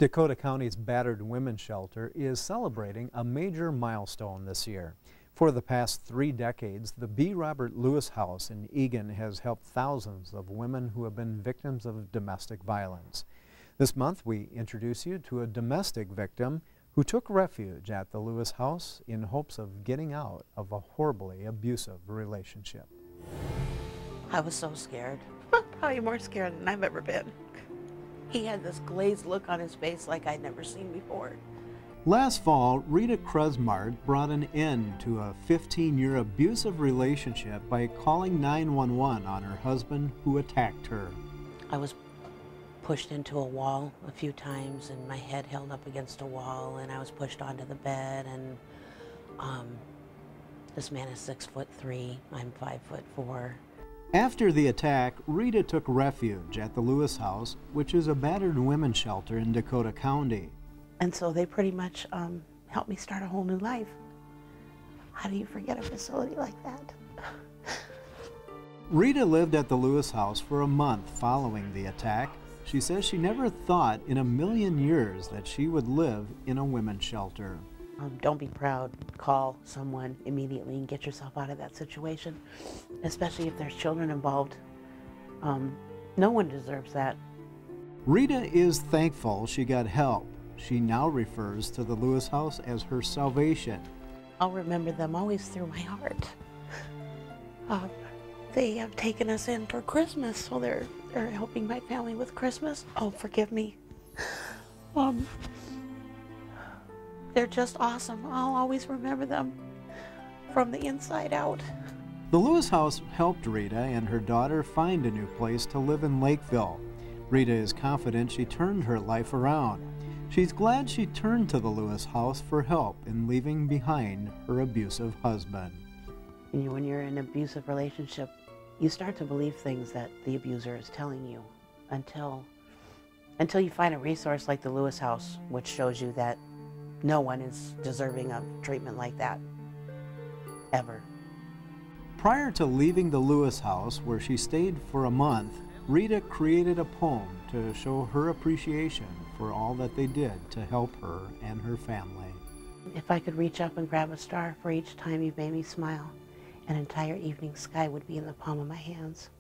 Dakota County's Battered Women's Shelter is celebrating a major milestone this year. For the past 3 decades, the B. Robert Lewis House in Eagan has helped thousands of women who have been victims of domestic violence. This month, we introduce you to a domestic victim who took refuge at the Lewis House in hopes of getting out of a horribly abusive relationship. I was so scared. Probably more scared than I've ever been. He had this glazed look on his face like I'd never seen before. Last fall, Rita Krusmart brought an end to a 15-year abusive relationship by calling 911 on her husband who attacked her. I was pushed into a wall a few times and my head held up against a wall, and I was pushed onto the bed, and this man is 6'3", I'm 5'4". After the attack, Rita took refuge at the Lewis House, which is a battered women's shelter in Dakota County. And so they pretty much helped me start a whole new life. How do you forget a facility like that? Rita lived at the Lewis House for a month following the attack. She says she never thought in a million years that she would live in a women's shelter. Don't be proud. Call someone immediately and get yourself out of that situation, especially if there's children involved. No one deserves that. Rita is thankful she got help. She now refers to the Lewis House as her salvation. I'll remember them always through my heart. They have taken us in for Christmas, so they're helping my family with Christmas. Oh, forgive me. They're just awesome. I'll always remember them from the inside out. The Lewis House helped Rita and her daughter find a new place to live in Lakeville. Rita is confident she turned her life around. She's glad she turned to the Lewis House for help in leaving behind her abusive husband. When you're in an abusive relationship, you start to believe things that the abuser is telling you until you find a resource like the Lewis House, which shows you that no one is deserving of treatment like that, ever. Prior to leaving the Lewis House, where she stayed for a month, Rita created a poem to show her appreciation for all that they did to help her and her family. If I could reach up and grab a star for each time you've made me smile, an entire evening sky would be in the palm of my hands.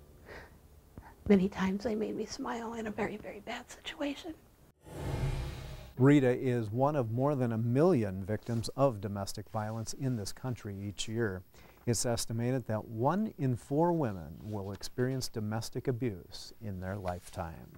Many times they made me smile in a very, very bad situation. Rita is one of more than 1 million victims of domestic violence in this country each year. It's estimated that 1 in 4 women will experience domestic abuse in their lifetime.